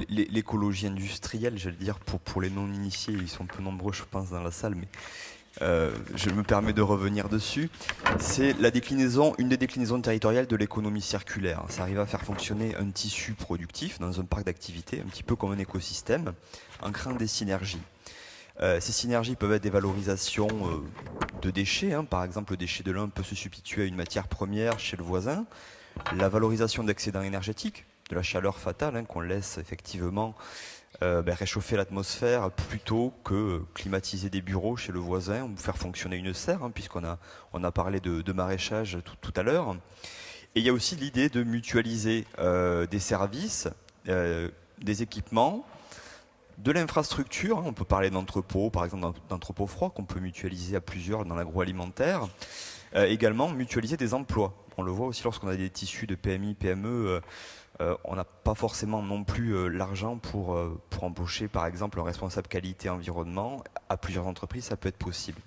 L'écologie industrielle, j'allais dire, pour les non-initiés, ils sont peu nombreux, je pense, dans la salle, mais je me permets de revenir dessus. C'est la déclinaison, une des déclinaisons territoriales de l'économie circulaire. Ça arrive à faire fonctionner un tissu productif dans un parc d'activités, un petit peu comme un écosystème, en créant des synergies. Ces synergies peuvent être des valorisations de déchets. Hein. Par exemple, le déchet de l'un peut se substituer à une matière première chez le voisin. La valorisation d'excédents énergétiques, de la chaleur fatale hein, qu'on laisse effectivement réchauffer l'atmosphère plutôt que climatiser des bureaux chez le voisin ou faire fonctionner une serre, hein, on a parlé de maraîchage tout à l'heure. Et il y a aussi l'idée de mutualiser des services, des équipements, de l'infrastructure. Hein, on peut parler d'entrepôts, par exemple d'entrepôts froids qu'on peut mutualiser à plusieurs dans l'agroalimentaire. Également mutualiser des emplois. On le voit aussi lorsqu'on a des tissus de PMI, PME, on n'a pas forcément non plus l'argent pour embaucher par exemple un responsable qualité environnement. À plusieurs entreprises, ça peut être possible.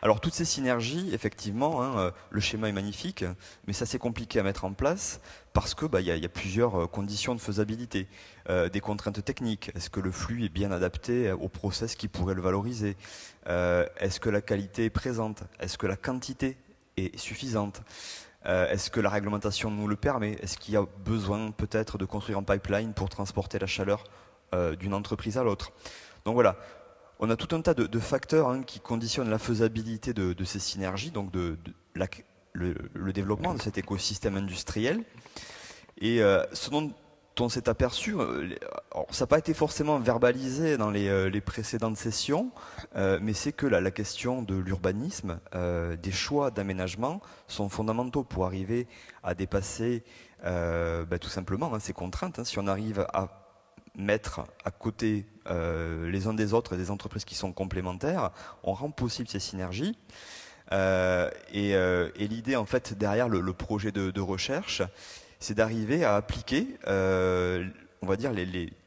Alors toutes ces synergies, effectivement, hein, le schéma est magnifique, mais ça c'est compliqué à mettre en place parce que y a plusieurs conditions de faisabilité, des contraintes techniques. Est-ce que le flux est bien adapté au process qui pourrait le valoriser? Est-ce que la qualité est présente? Est-ce que la quantité est suffisante? Est-ce que la réglementation nous le permet? Est-ce qu'il y a besoin peut-être de construire un pipeline pour transporter la chaleur d'une entreprise à l'autre? Donc voilà. On a tout un tas de facteurs hein, qui conditionnent la faisabilité de ces synergies, donc le développement de cet écosystème industriel. Et ce dont on s'est aperçu, ça n'a pas été forcément verbalisé dans les précédentes sessions, mais c'est que la question de l'urbanisme, des choix d'aménagement sont fondamentaux pour arriver à dépasser tout simplement hein, ces contraintes. Hein. Si on arrive à mettre à côté les uns des autres des entreprises qui sont complémentaires, on rend possible ces synergies. Et l'idée en fait derrière le projet de recherche, c'est d'arriver à appliquer, on va dire,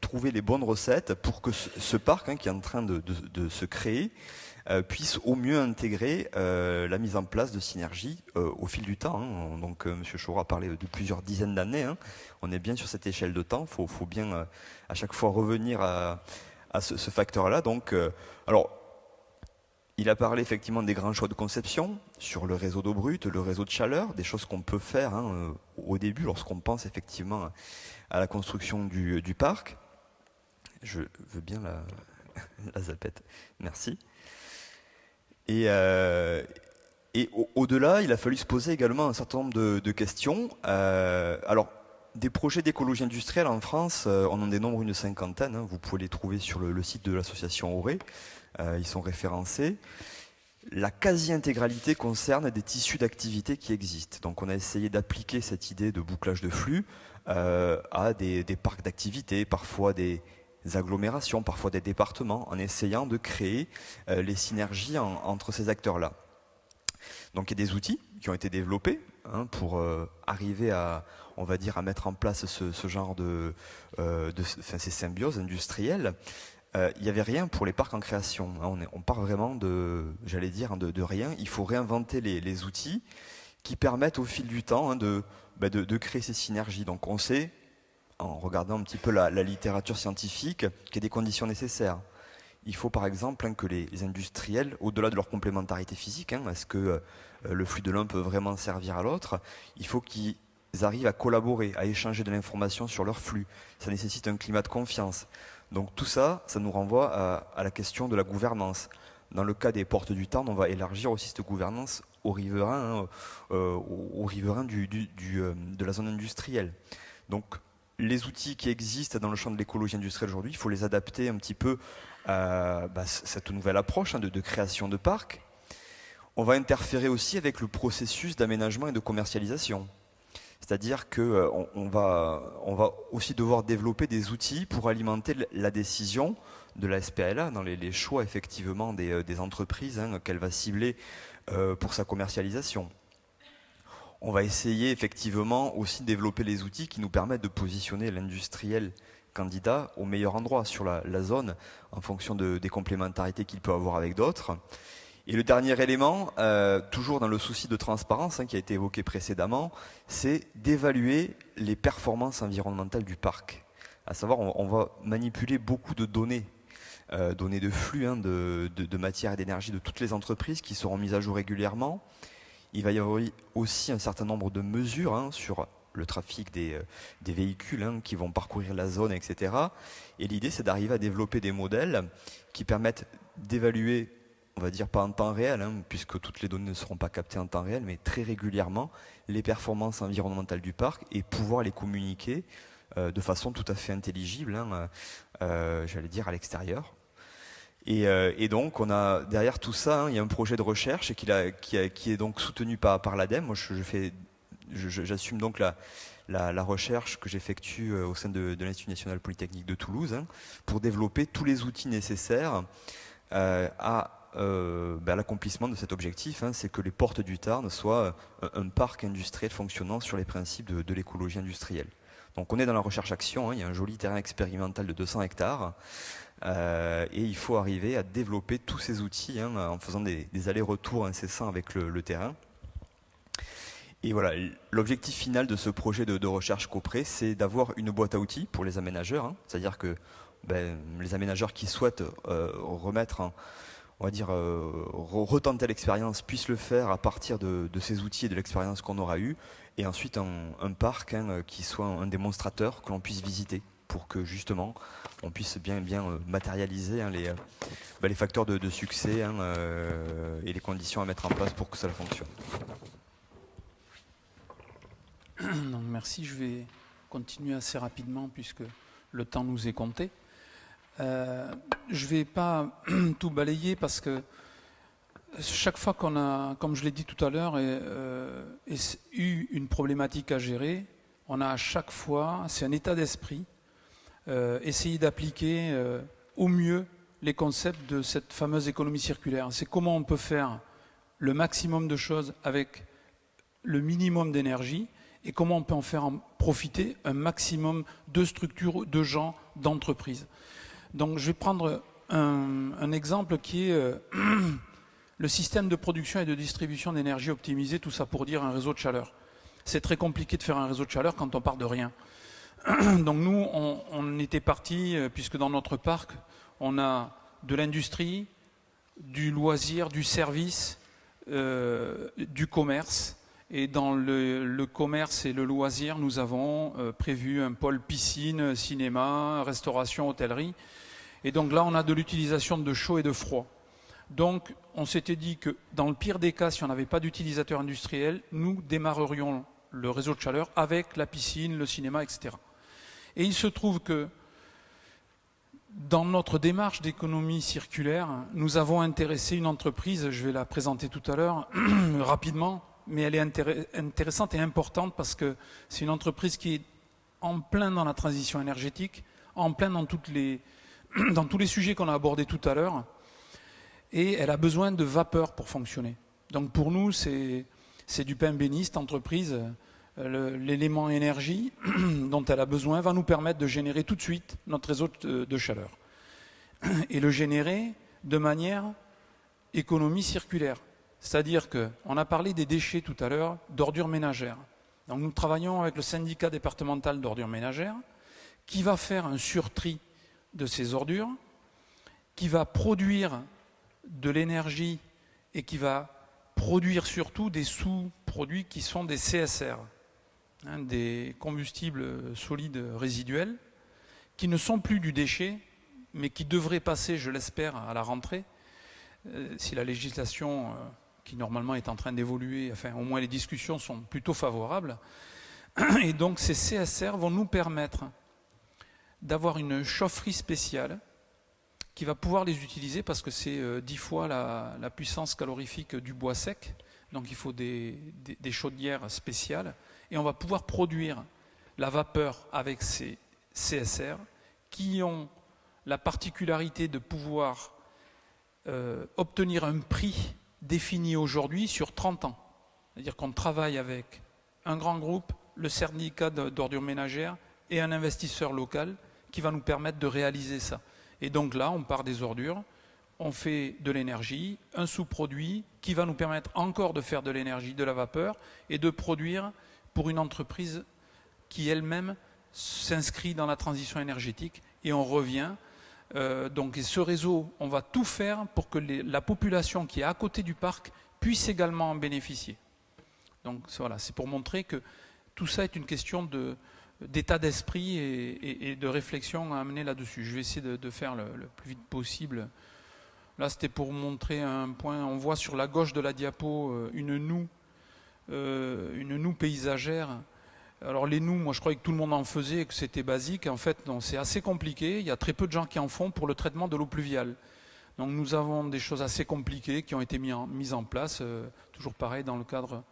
trouver les bonnes recettes pour que ce parc hein, qui est en train de se créer puisse au mieux intégrer la mise en place de synergies au fil du temps. Hein. Donc M. Chauraud a parlé de plusieurs dizaines d'années. Hein. On est bien sur cette échelle de temps. Faut bien à chaque fois revenir à ce facteur-là. Donc, alors, il a parlé effectivement des grands choix de conception sur le réseau d'eau brute, le réseau de chaleur, des choses qu'on peut faire hein, au début lorsqu'on pense effectivement à la construction du parc. Je veux bien la zapette. Merci. Et au-delà, il a fallu se poser également un certain nombre de questions. Alors, des projets d'écologie industrielle en France, on en dénombre une cinquantaine. Hein, vous pouvez les trouver sur le site de l'association Auré. Ils sont référencés. La quasi-intégralité concerne des tissus d'activité qui existent. Donc on a essayé d'appliquer cette idée de bouclage de flux à des parcs d'activité, parfois des agglomérations, parfois des départements, en essayant de créer les synergies entre ces acteurs-là. Donc il y a des outils qui ont été développés hein, pour arriver à, on va dire, à mettre en place ce genre ces symbioses industrielles. Il n'y avait rien pour les parcs en création. Hein, on part vraiment j'allais dire, de rien. Il faut réinventer les outils qui permettent au fil du temps hein, de créer ces synergies. Donc on sait, en regardant un petit peu la littérature scientifique, qu'il y a des conditions nécessaires. Il faut par exemple hein, que les industriels, au-delà de leur complémentarité physique, hein, est-ce que le flux de l'un peut vraiment servir à l'autre, il faut qu'ils arrivent à collaborer, à échanger de l'information sur leur flux. Ça nécessite un climat de confiance. Donc tout ça, ça nous renvoie à la question de la gouvernance. Dans le cas des portes du Tarn, on va élargir aussi cette gouvernance aux riverains, hein, aux riverains de la zone industrielle. Donc les outils qui existent dans le champ de l'écologie industrielle aujourd'hui, il faut les adapter un petit peu à cette nouvelle approche hein, de création de parcs. On va interférer aussi avec le processus d'aménagement et de commercialisation. C'est-à-dire qu'on va aussi devoir développer des outils pour alimenter la décision de la SPLA dans les choix effectivement des entreprises hein, qu'elle va cibler pour sa commercialisation. On va essayer effectivement aussi de développer les outils qui nous permettent de positionner l'industriel candidat au meilleur endroit sur la zone en fonction des complémentarités qu'il peut avoir avec d'autres. Et le dernier élément, toujours dans le souci de transparence qui a été évoqué précédemment, c'est d'évaluer les performances environnementales du parc. À savoir, on va manipuler beaucoup de données, données de flux, de matière et d'énergie de toutes les entreprises qui seront mises à jour régulièrement. Il va y avoir aussi un certain nombre de mesures sur le trafic des véhicules qui vont parcourir la zone, etc. Et l'idée, c'est d'arriver à développer des modèles qui permettent d'évaluer, on va dire pas en temps réel, puisque toutes les données ne seront pas captées en temps réel, mais très régulièrement, les performances environnementales du parc et pouvoir les communiquer de façon tout à fait intelligible, j'allais dire à l'extérieur. Et donc, on a derrière tout ça, il y a un projet de recherche qui est donc soutenu par l'ADEME. Moi, j'assume donc la recherche que j'effectue au sein de l'Institut national polytechnique de Toulouse pour développer tous les outils nécessaires à l'accomplissement de cet objectif, c'est que les portes du Tarn soient un parc industriel fonctionnant sur les principes de l'écologie industrielle. Donc on est dans la recherche-action, il y a un joli terrain expérimental de 200 hectares et il faut arriver à développer tous ces outils en faisant des allers-retours incessants avec le terrain. Et voilà, l'objectif final de ce projet de recherche COPRE, c'est d'avoir une boîte à outils pour les aménageurs, c'est-à-dire que les aménageurs qui souhaitent retenter l'expérience puissent le faire à partir de ces outils et de l'expérience qu'on aura eue, et ensuite un parc qui soit un démonstrateur que l'on puisse visiter pour que justement on puisse bien matérialiser les facteurs de succès et les conditions à mettre en place pour que ça fonctionne. Donc, merci, je vais continuer assez rapidement puisque le temps nous est compté. Je ne vais pas tout balayer parce que chaque fois qu'on a, comme je l'ai dit tout à l'heure, eu une problématique à gérer, on a à chaque fois, c'est un état d'esprit, essayer d'appliquer au mieux les concepts de cette fameuse économie circulaire. C'est comment on peut faire le maximum de choses avec le minimum d'énergie et comment on peut en faire profiter un maximum de structures, de gens, d'entreprises. Donc je vais prendre un exemple qui est le système de production et de distribution d'énergie optimisé, tout ça pour dire un réseau de chaleur. C'est très compliqué de faire un réseau de chaleur quand on part de rien. Donc nous, on était parti, puisque dans notre parc, on a de l'industrie, du loisir, du service, du commerce. Et dans le commerce et le loisir, nous avons prévu un pôle piscine, cinéma, restauration, hôtellerie. Et donc là, on a de l'utilisation de chaud et de froid. Donc, on s'était dit que dans le pire des cas, si on n'avait pas d'utilisateur industriel, nous démarrerions le réseau de chaleur avec la piscine, le cinéma, etc. Et il se trouve que dans notre démarche d'économie circulaire, nous avons intéressé une entreprise, je vais la présenter tout à l'heure, rapidement, mais elle est intéressante et importante parce que c'est une entreprise qui est en plein dans la transition énergétique, en plein dans tous les sujets qu'on a abordés tout à l'heure, et elle a besoin de vapeur pour fonctionner. Donc pour nous, c'est du pain béni, cette entreprise. L'élément énergie dont elle a besoin va nous permettre de générer tout de suite notre réseau de chaleur. Et le générer de manière économie circulaire. C'est-à-dire qu'on a parlé des déchets tout à l'heure, d'ordures ménagères. Donc nous travaillons avec le syndicat départemental d'ordures ménagères qui va faire un surtri de ces ordures, qui va produire de l'énergie et qui va produire surtout des sous-produits qui sont des CSR, des combustibles solides résiduels, qui ne sont plus du déchet, mais qui devraient passer, je l'espère, à la rentrée, si la législation qui normalement est en train d'évoluer, enfin au moins les discussions sont plutôt favorables. Et donc ces CSR vont nous permettre d'avoir une chaufferie spéciale qui va pouvoir les utiliser parce que c'est 10 fois la puissance calorifique du bois sec. Donc il faut des chaudières spéciales. Et on va pouvoir produire la vapeur avec ces CSR qui ont la particularité de pouvoir obtenir un prix défini aujourd'hui sur 30 ans. C'est-à-dire qu'on travaille avec un grand groupe, le syndicat d'ordures ménagères et un investisseur local qui va nous permettre de réaliser ça. Et donc là, on part des ordures, on fait de l'énergie, un sous-produit qui va nous permettre encore de faire de l'énergie, de la vapeur, et de produire pour une entreprise qui elle-même s'inscrit dans la transition énergétique. Et on revient. Donc, et ce réseau, on va tout faire pour que la population qui est à côté du parc puisse également en bénéficier. Donc voilà, c'est pour montrer que tout ça est une question d'état d'esprit et de réflexion à amener là-dessus. Je vais essayer de faire le plus vite possible. Là, c'était pour montrer un point. On voit sur la gauche de la diapo une noue paysagère. Alors les noues, moi je croyais que tout le monde en faisait et que c'était basique. En fait, non, c'est assez compliqué. Il y a très peu de gens qui en font pour le traitement de l'eau pluviale. Donc nous avons des choses assez compliquées qui ont été mises en place, toujours pareil dans le cadre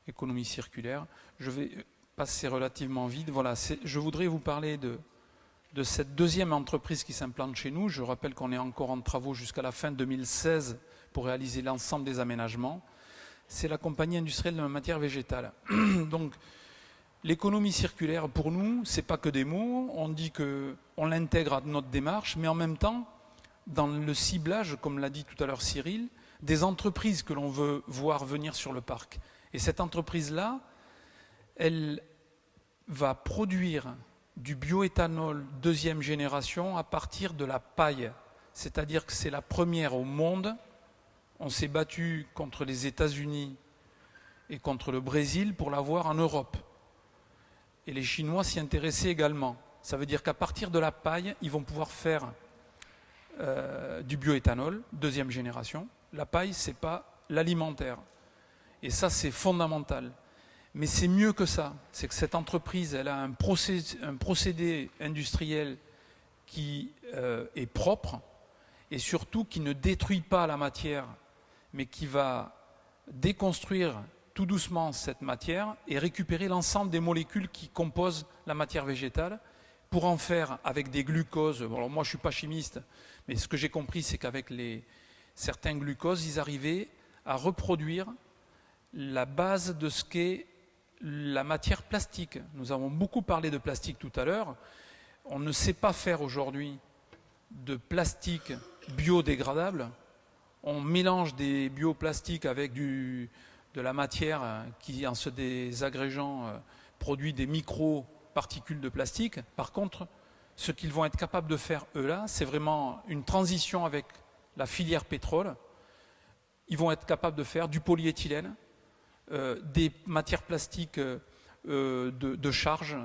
économie circulaire. Je vais passer relativement vite. Voilà, je voudrais vous parler de cette deuxième entreprise qui s'implante chez nous. Je rappelle qu'on est encore en travaux jusqu'à la fin 2016 pour réaliser l'ensemble des aménagements. C'est la compagnie industrielle de la matière végétale. Donc, l'économie circulaire, pour nous, ce n'est pas que des mots. On dit qu'on l'intègre à notre démarche, mais en même temps, dans le ciblage, comme l'a dit tout à l'heure Cyril, des entreprises que l'on veut voir venir sur le parc. Et cette entreprise-là, elle va produire du bioéthanol deuxième génération à partir de la paille. C'est-à-dire que c'est la première au monde. On s'est battu contre les États-Unis et contre le Brésil pour l'avoir en Europe. Et les Chinois s'y intéressaient également. Ça veut dire qu'à partir de la paille, ils vont pouvoir faire du bioéthanol, deuxième génération. La paille, ce n'est pas l'alimentaire. Et ça, c'est fondamental. Mais c'est mieux que ça. C'est que cette entreprise, elle a un procédé industriel qui est propre et surtout qui ne détruit pas la matière, mais qui va déconstruire tout doucement cette matière et récupérer l'ensemble des molécules qui composent la matière végétale pour en faire avec des glucoses. Bon, alors moi, je ne suis pas chimiste, mais ce que j'ai compris, c'est qu'avec certains glucoses, ils arrivaient à reproduire la base de ce qu'est la matière plastique. Nous avons beaucoup parlé de plastique tout à l'heure. On ne sait pas faire aujourd'hui de plastique biodégradable. On mélange des bioplastiques avec de la matière qui, en se désagrégeant, produit des micro-particules de plastique. Par contre, ce qu'ils vont être capables de faire, eux-là, c'est vraiment une transition avec la filière pétrole. Ils vont être capables de faire du polyéthylène, des matières plastiques de charge.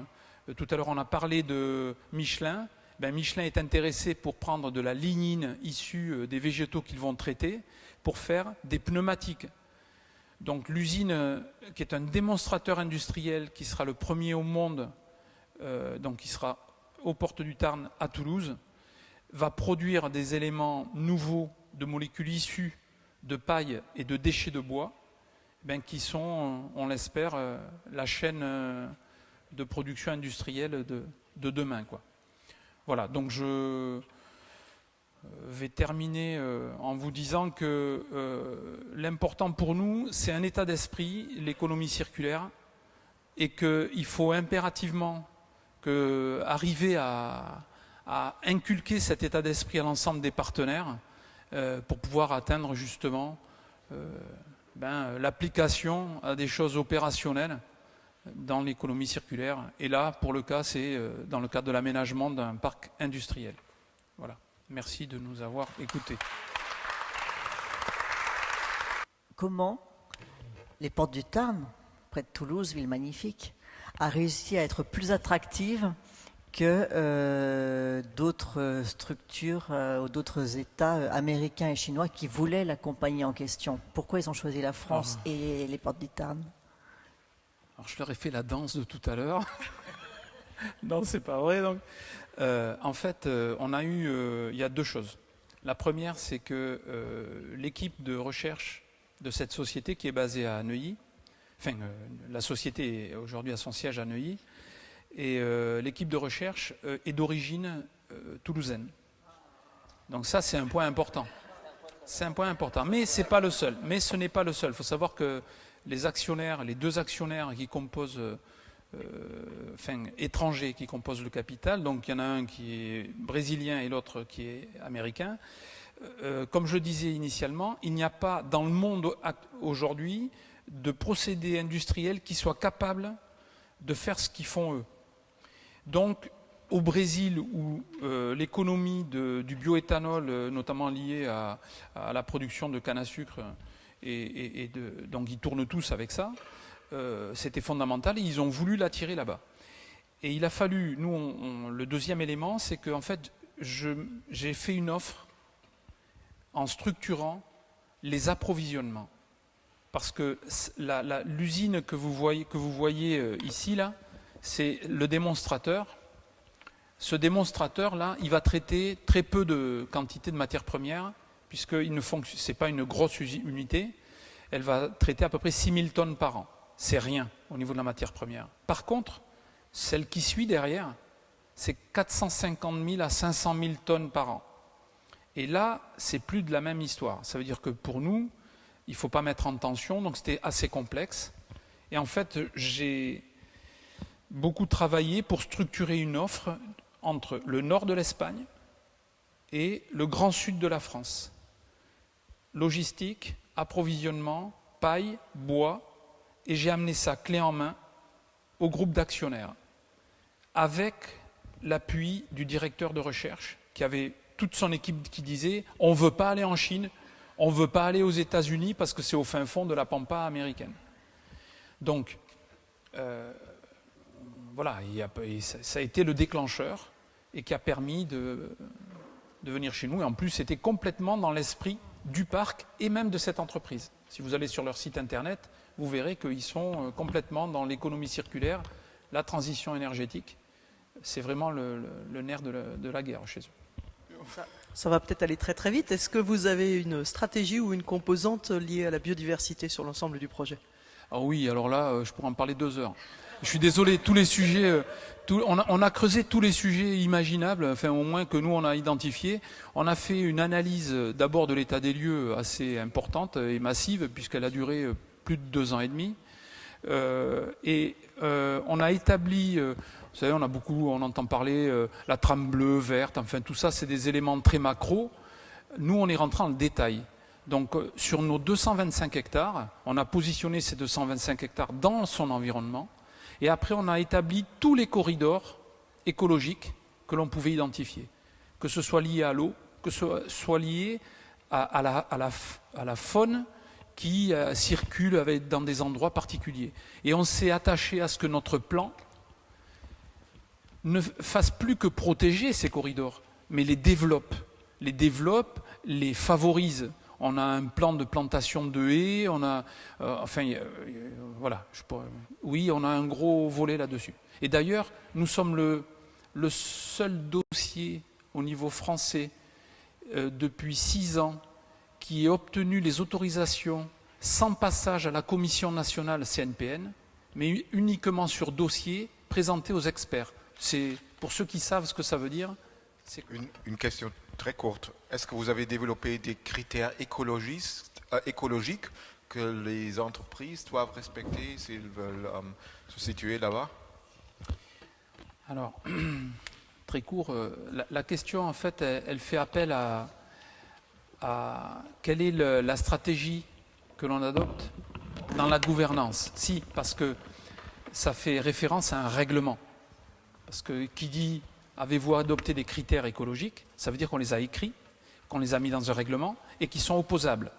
Tout à l'heure, on a parlé de Michelin. Michelin est intéressé pour prendre de la lignine issue des végétaux qu'ils vont traiter pour faire des pneumatiques. Donc l'usine, qui est un démonstrateur industriel, qui sera le premier au monde, donc qui sera aux portes du Tarn à Toulouse, va produire des éléments nouveaux de molécules issues de paille et de déchets de bois, qui sont, on l'espère, la chaîne de production industrielle de demain, quoi. Voilà, donc je vais terminer en vous disant que l'important pour nous, c'est un état d'esprit, l'économie circulaire, et qu'il faut impérativement arriver à inculquer cet état d'esprit à l'ensemble des partenaires pour pouvoir atteindre justement l'application à des choses opérationnelles dans l'économie circulaire. Et là, pour le cas, c'est dans le cadre de l'aménagement d'un parc industriel. Voilà. Merci de nous avoir écoutés. Comment les Portes du Tarn, près de Toulouse, ville magnifique, a réussi à être plus attractive que d'autres structures ou d'autres États américains et chinois qui voulaient la compagnie en question? Pourquoi ils ont choisi la France et les Portes du Tarn? Alors je leur ai fait la danse de tout à l'heure. Non, c'est pas vrai. Donc, en fait, on a eu, il y a deux choses. La première, c'est que l'équipe de recherche de cette société qui est basée à Neuilly, la société aujourd'hui a son siège à Neuilly, et l'équipe de recherche est d'origine toulousaine. Donc ça, c'est un point important. C'est un point important, mais c'est pas le seul. Mais ce n'est pas le seul. Il faut savoir que les actionnaires, les deux actionnaires qui composent étrangers qui composent le capital. Donc il y en a un qui est brésilien et l'autre qui est américain. Comme je le disais initialement, il n'y a pas dans le monde aujourd'hui de procédés industriels qui soient capables de faire ce qu'ils font eux. Donc au Brésil, où l'économie du bioéthanol, notamment liée à la production de canne à sucre, donc ils tournent tous avec ça, c'était fondamental et ils ont voulu l'attirer là-bas. Et il a fallu, nous, le deuxième élément, c'est qu'en fait, j'ai fait une offre en structurant les approvisionnements. Parce que l'usine que vous voyez ici, là, c'est le démonstrateur. Ce démonstrateur-là, il va traiter très peu de quantité de matières premières, puisque ce n'est pas une grosse unité. Elle va traiter à peu près 6000 tonnes par an. C'est rien au niveau de la matière première. Par contre, celle qui suit derrière, c'est 450 000 à 500 000 tonnes par an. Et là, c'est plus de la même histoire. Ça veut dire que pour nous, il ne faut pas mettre en tension, donc c'était assez complexe. Et en fait, j'ai beaucoup travaillé pour structurer une offre entre le nord de l'Espagne et le grand sud de la France. Logistique, approvisionnement, paille, bois, et j'ai amené ça clé en main au groupe d'actionnaires, avec l'appui du directeur de recherche, qui avait toute son équipe qui disait « on ne veut pas aller en Chine, on ne veut pas aller aux États-Unis parce que c'est au fin fond de la pampa américaine ». Donc, voilà, ça a été le déclencheur et qui a permis de venir chez nous. Et en plus, c'était complètement dans l'esprit du parc et même de cette entreprise. Si vous allez sur leur site internet, vous verrez qu'ils sont complètement dans l'économie circulaire, la transition énergétique. C'est vraiment le nerf de la guerre chez eux. Ça va peut-être aller très très vite. Est-ce que vous avez une stratégie ou une composante liée à la biodiversité sur l'ensemble du projet? Ah oui, alors là, je pourrais en parler 2 heures. Je suis désolé, tous les sujets, on a creusé tous les sujets imaginables, enfin au moins que nous on a identifiés. On a fait une analyse d'abord de l'état des lieux assez importante et massive, puisqu'elle a duré plus de 2 ans et demi. On a établi, vous savez, on entend parler la trame bleue, verte, enfin tout ça, c'est des éléments très macro. Nous, on est rentré dans le détail. Donc, sur nos 225 hectares, on a positionné ces 225 hectares dans son environnement. Et après, on a établi tous les corridors écologiques que l'on pouvait identifier. Que ce soit lié à l'eau, que ce soit lié à la faune qui circule dans des endroits particuliers. Et on s'est attaché à ce que notre plan ne fasse plus que protéger ces corridors, mais les développe, les favorise. On a un plan de plantation de haies, on a, voilà, oui, on a un gros volet là-dessus. Et d'ailleurs, nous sommes le seul dossier au niveau français depuis 6 ans qui ait obtenu les autorisations sans passage à la Commission nationale CNPN, mais uniquement sur dossier présenté aux experts. C'est pour ceux qui savent ce que ça veut dire. Une question très courte. Est-ce que vous avez développé des critères écologiques que les entreprises doivent respecter s'ils veulent se situer là-bas? Alors, très court, la question en fait, elle fait appel à quelle est la stratégie que l'on adopte dans la gouvernance. Si, parce que ça fait référence à un règlement. Parce que qui dit avez-vous adopté des critères écologiques, ça veut dire qu'on les a écrits, qu'on les a mis dans un règlement et qui sont opposables.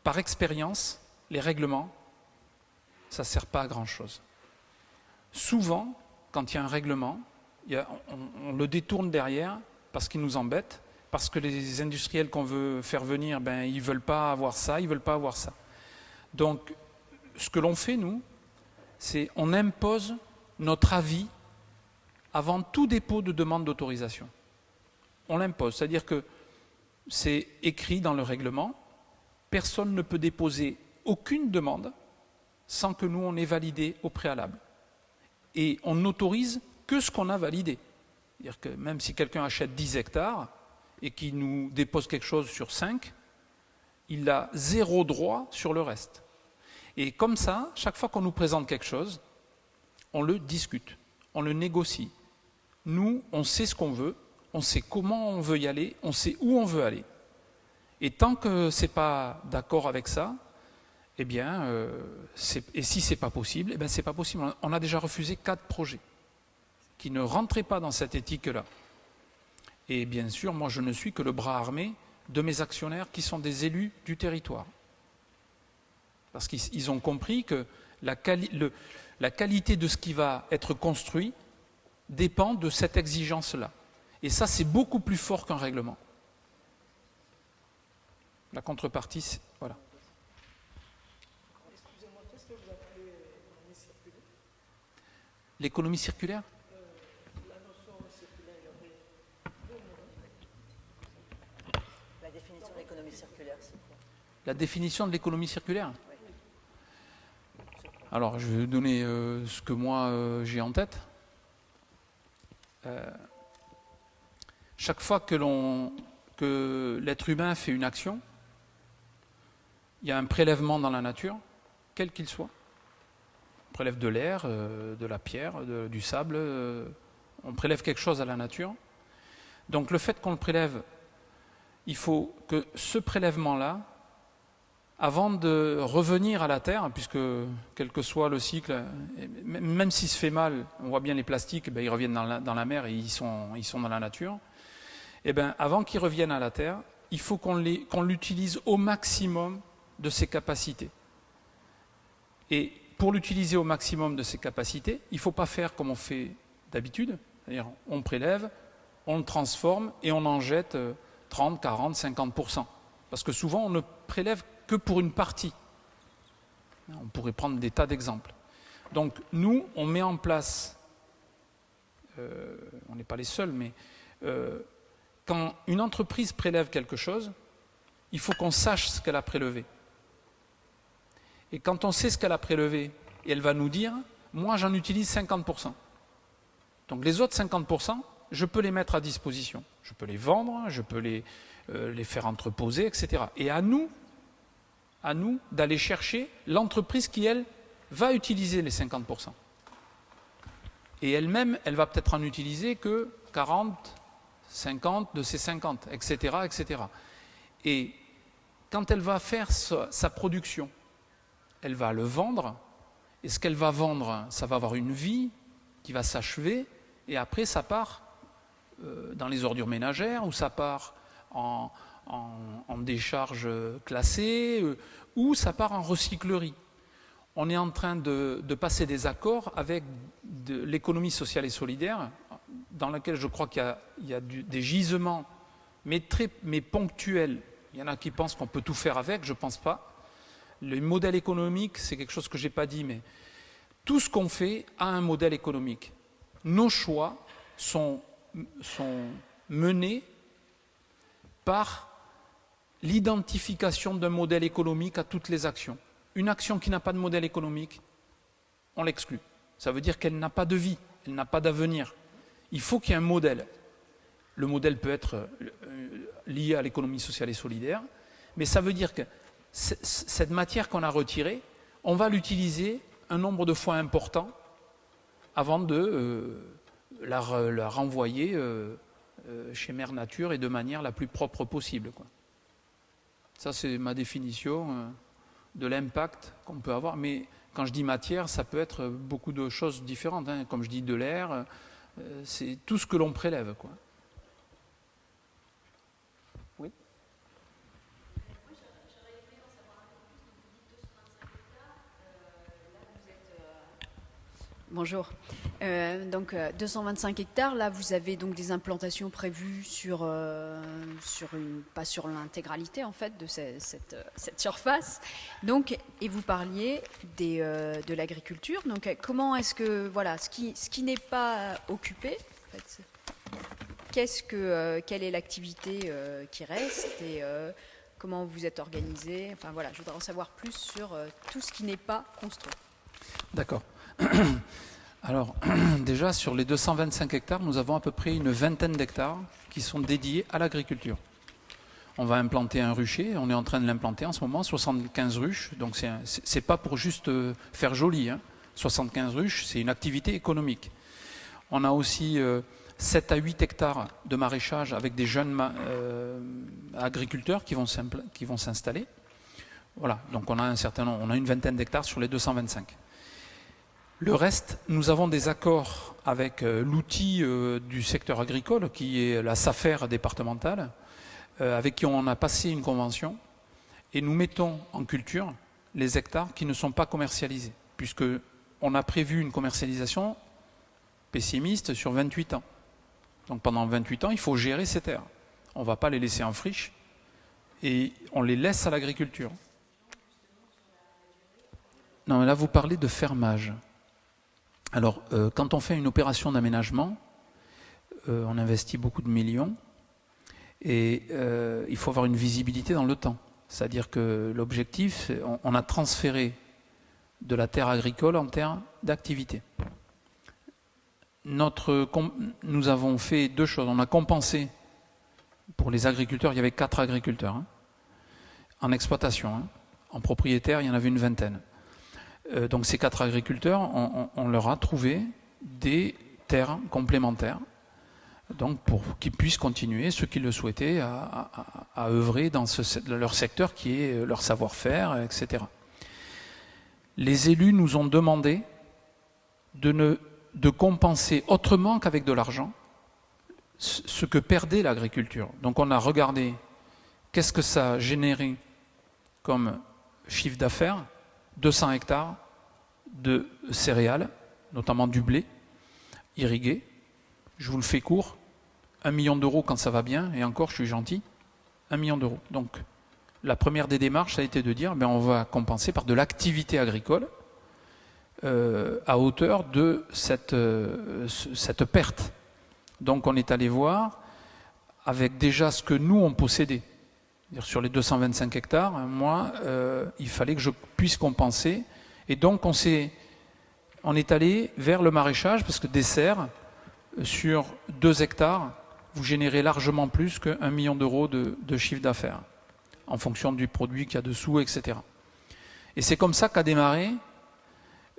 Par expérience, les règlements, ça ne sert pas à grand-chose. Souvent, quand il y a un règlement, on le détourne derrière parce qu'il nous embête, parce que les industriels qu'on veut faire venir, ils ne veulent pas avoir ça, ils ne veulent pas avoir ça. Donc, ce que l'on fait, nous, c'est on impose notre avis avant tout dépôt de demande d'autorisation. On l'impose, c'est-à-dire que c'est écrit dans le règlement, personne ne peut déposer aucune demande sans que nous on ait validé au préalable. Et on n'autorise que ce qu'on a validé. C'est-à-dire que même si quelqu'un achète 10 hectares et qu'il nous dépose quelque chose sur 5, il a 0 droit sur le reste. Et comme ça, chaque fois qu'on nous présente quelque chose, on le discute, on le négocie. Nous, on sait ce qu'on veut, on sait comment on veut y aller, on sait où on veut aller. Et tant que ce n'est pas d'accord avec ça, eh bien, et si ce n'est pas possible, eh bien, c'est pas possible. On a déjà refusé 4 projets qui ne rentraient pas dans cette éthique-là. Et bien sûr, moi, je ne suis que le bras armé de mes actionnaires qui sont des élus du territoire. Parce qu'ils ont compris que la qualité de ce qui va être construit dépend de cette exigence-là. Et ça, c'est beaucoup plus fort qu'un règlement. La contrepartie, voilà. Excusez-moi, qu'est-ce que vous appelez l'économie circulaire? L'économie circulaire? La notion circulaire, La définition de l'économie circulaire, c'est quoi? La définition de l'économie circulaire? Alors, je vais vous donner ce que moi j'ai en tête. Chaque fois que l'être humain fait une action, il y a un prélèvement dans la nature, quel qu'il soit. On prélève de l'air, de la pierre, du sable, on prélève quelque chose à la nature. Donc le fait qu'on le prélève, il faut que ce prélèvement-là, avant de revenir à la Terre, puisque quel que soit le cycle, même s'il se fait mal, on voit bien les plastiques, ben, ils reviennent dans la mer et ils sont dans la nature. Et ben, avant qu'ils reviennent à la Terre, il faut qu'on l'utilise au maximum de ses capacités. Et pour l'utiliser au maximum de ses capacités, il ne faut pas faire comme on fait d'habitude, c'est-à-dire on prélève, on le transforme et on en jette 30, 40, 50%. Parce que souvent on ne prélève que pour une partie. On pourrait prendre des tas d'exemples. Donc nous, on met en place, on n'est pas les seuls, mais quand une entreprise prélève quelque chose, il faut qu'on sache ce qu'elle a prélevé. Et quand on sait ce qu'elle a prélevé, et elle va nous dire, moi j'en utilise 50%. Donc les autres 50%, je peux les mettre à disposition. Je peux les vendre, je peux les faire entreposer, etc. Et à nous d'aller chercher l'entreprise qui, elle, va utiliser les 50%. Et elle-même, elle va peut-être en utiliser que 40, 50 de ces 50, etc., etc. Et quand elle va faire sa production, elle va le vendre, et ce qu'elle va vendre, ça va avoir une vie qui va s'achever, et après ça part dans les ordures ménagères, ou ça part en décharge classée, ou ça part en recyclerie. On est en train de passer des accords avec l'économie sociale et solidaire, dans laquelle je crois qu'il y a des gisements, mais ponctuels. Il y en a qui pensent qu'on peut tout faire avec, je ne pense pas. Le modèle économique, c'est quelque chose que je n'ai pas dit, mais tout ce qu'on fait a un modèle économique. Nos choix sont menés par l'identification d'un modèle économique à toutes les actions. Une action qui n'a pas de modèle économique, on l'exclut. Ça veut dire qu'elle n'a pas de vie, elle n'a pas d'avenir. Il faut qu'il y ait un modèle. Le modèle peut être lié à l'économie sociale et solidaire, mais ça veut dire que cette matière qu'on a retirée, on va l'utiliser un nombre de fois important avant de la renvoyer chez Mère Nature et de manière la plus propre possible, quoi. Ça, c'est ma définition de l'impact qu'on peut avoir. Mais quand je dis matière, ça peut être beaucoup de choses différentes, hein. Comme je dis de l'air, c'est tout ce que l'on prélève, quoi. Oui. Bonjour. Donc 225 hectares, là vous avez donc des implantations prévues pas sur l'intégralité en fait de cette surface. Donc, et vous parliez de l'agriculture. Donc comment est-ce que, voilà, ce qui n'est pas occupé, en fait, quelle est l'activité qui reste et comment vous êtes organisé? Enfin voilà, je voudrais en savoir plus sur tout ce qui n'est pas construit. D'accord. Alors, déjà, sur les 225 hectares, nous avons à peu près une vingtaine d'hectares qui sont dédiés à l'agriculture. On va implanter un rucher, on est en train de l'implanter en ce moment, 75 ruches, donc c'est pas pour juste faire joli, hein. 75 ruches, c'est une activité économique. On a aussi 7 à 8 hectares de maraîchage avec des jeunes agriculteurs qui vont s'installer. Voilà, donc on a une vingtaine d'hectares sur les 225. Le reste, nous avons des accords avec l'outil du secteur agricole, qui est la SAFER départementale, avec qui on a passé une convention, et nous mettons en culture les hectares qui ne sont pas commercialisés, puisqu'on a prévu une commercialisation pessimiste sur 28 ans. Donc pendant 28 ans, il faut gérer ces terres. On ne va pas les laisser en friche, et on les laisse à l'agriculture. Non, mais là, vous parlez de fermage. Alors, quand on fait une opération d'aménagement, on investit beaucoup de millions, et il faut avoir une visibilité dans le temps. C'est-à-dire que l'objectif, on a transféré de la terre agricole en termes d'activité. Nous avons fait 2 choses. On a compensé pour les agriculteurs, il y avait 4 agriculteurs en exploitation. En propriétaire, il y en avait une vingtaine. Donc ces 4 agriculteurs, on leur a trouvé des terres complémentaires, donc pour qu'ils puissent continuer, ceux qui le souhaitaient, à œuvrer dans leur secteur qui est leur savoir-faire, etc. Les élus nous ont demandé de compenser autrement qu'avec de l'argent ce que perdait l'agriculture. Donc on a regardé qu'est-ce que ça a généré comme chiffre d'affaires. 200 hectares de céréales, notamment du blé, irrigué. Je vous le fais court. 1 million d'euros quand ça va bien, et encore, je suis gentil. 1 million d'euros. Donc, la première des démarches, ça a été de dire, on va compenser par de l'activité agricole à hauteur de cette perte. Donc, on est allé voir avec déjà ce que nous, on possédait. Sur les 225 hectares, moi, il fallait que je puisse compenser. Et donc, on est allé vers le maraîchage, parce que des serres, sur 2 hectares, vous générez largement plus que 1 million d'euros de chiffre d'affaires, en fonction du produit qu'il y a dessous, etc. Et c'est comme ça qu'a démarré,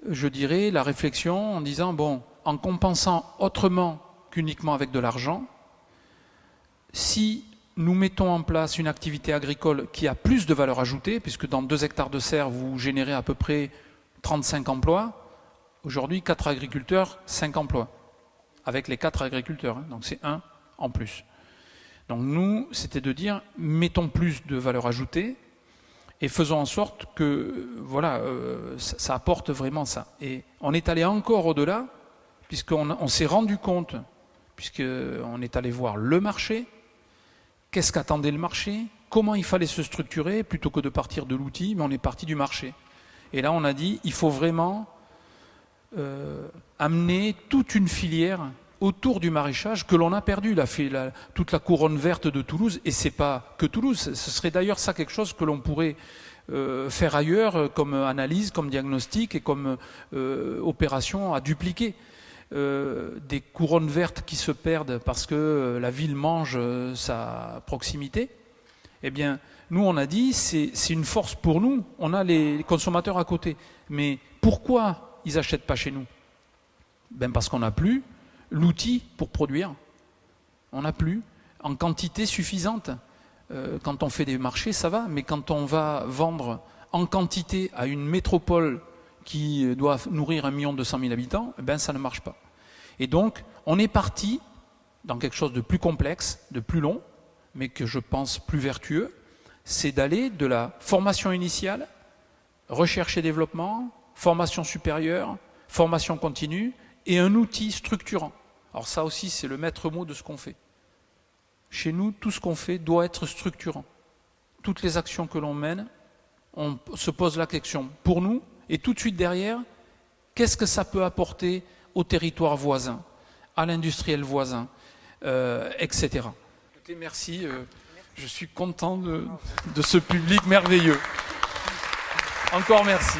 je dirais, la réflexion en disant, en compensant autrement qu'uniquement avec de l'argent, si nous mettons en place une activité agricole qui a plus de valeur ajoutée, puisque dans 2 hectares de serre, vous générez à peu près 35 emplois. Aujourd'hui, 4 agriculteurs, 5 emplois. Avec les 4 agriculteurs, donc c'est 1 en plus. Donc nous, c'était de dire, mettons plus de valeur ajoutée et faisons en sorte que ça apporte vraiment ça. Et on est allé encore au-delà, puisqu'on s'est rendu compte, puisqu'on est allé voir le marché. Qu'est-ce qu'attendait le marché? Comment il fallait se structurer? Plutôt que de partir de l'outil, mais on est parti du marché. Et là, on a dit, il faut vraiment amener toute une filière autour du maraîchage que l'on a perdu. Toute la couronne verte de Toulouse, et c'est pas que Toulouse, ce serait d'ailleurs ça quelque chose que l'on pourrait faire ailleurs comme analyse, comme diagnostic et comme opération à dupliquer. Des couronnes vertes qui se perdent parce que la ville mange sa proximité, eh bien, nous, on a dit, c'est une force pour nous. On a les consommateurs à côté. Mais pourquoi ils n'achètent pas chez nous? Parce qu'on n'a plus l'outil pour produire. On n'a plus en quantité suffisante. Quand on fait des marchés, ça va. Mais quand on va vendre en quantité à une métropole qui doit nourrir 1 200 000 habitants, ça ne marche pas. Et donc, on est parti dans quelque chose de plus complexe, de plus long, mais que je pense plus vertueux, c'est d'aller de la formation initiale, recherche et développement, formation supérieure, formation continue, et un outil structurant. Alors ça aussi, c'est le maître mot de ce qu'on fait. Chez nous, tout ce qu'on fait doit être structurant. Toutes les actions que l'on mène, on se pose la question pour nous, et tout de suite derrière, qu'est-ce que ça peut apporter au territoire voisin, à l'industriel voisin, etc. Écoutez, merci, je suis content de ce public merveilleux. Encore merci.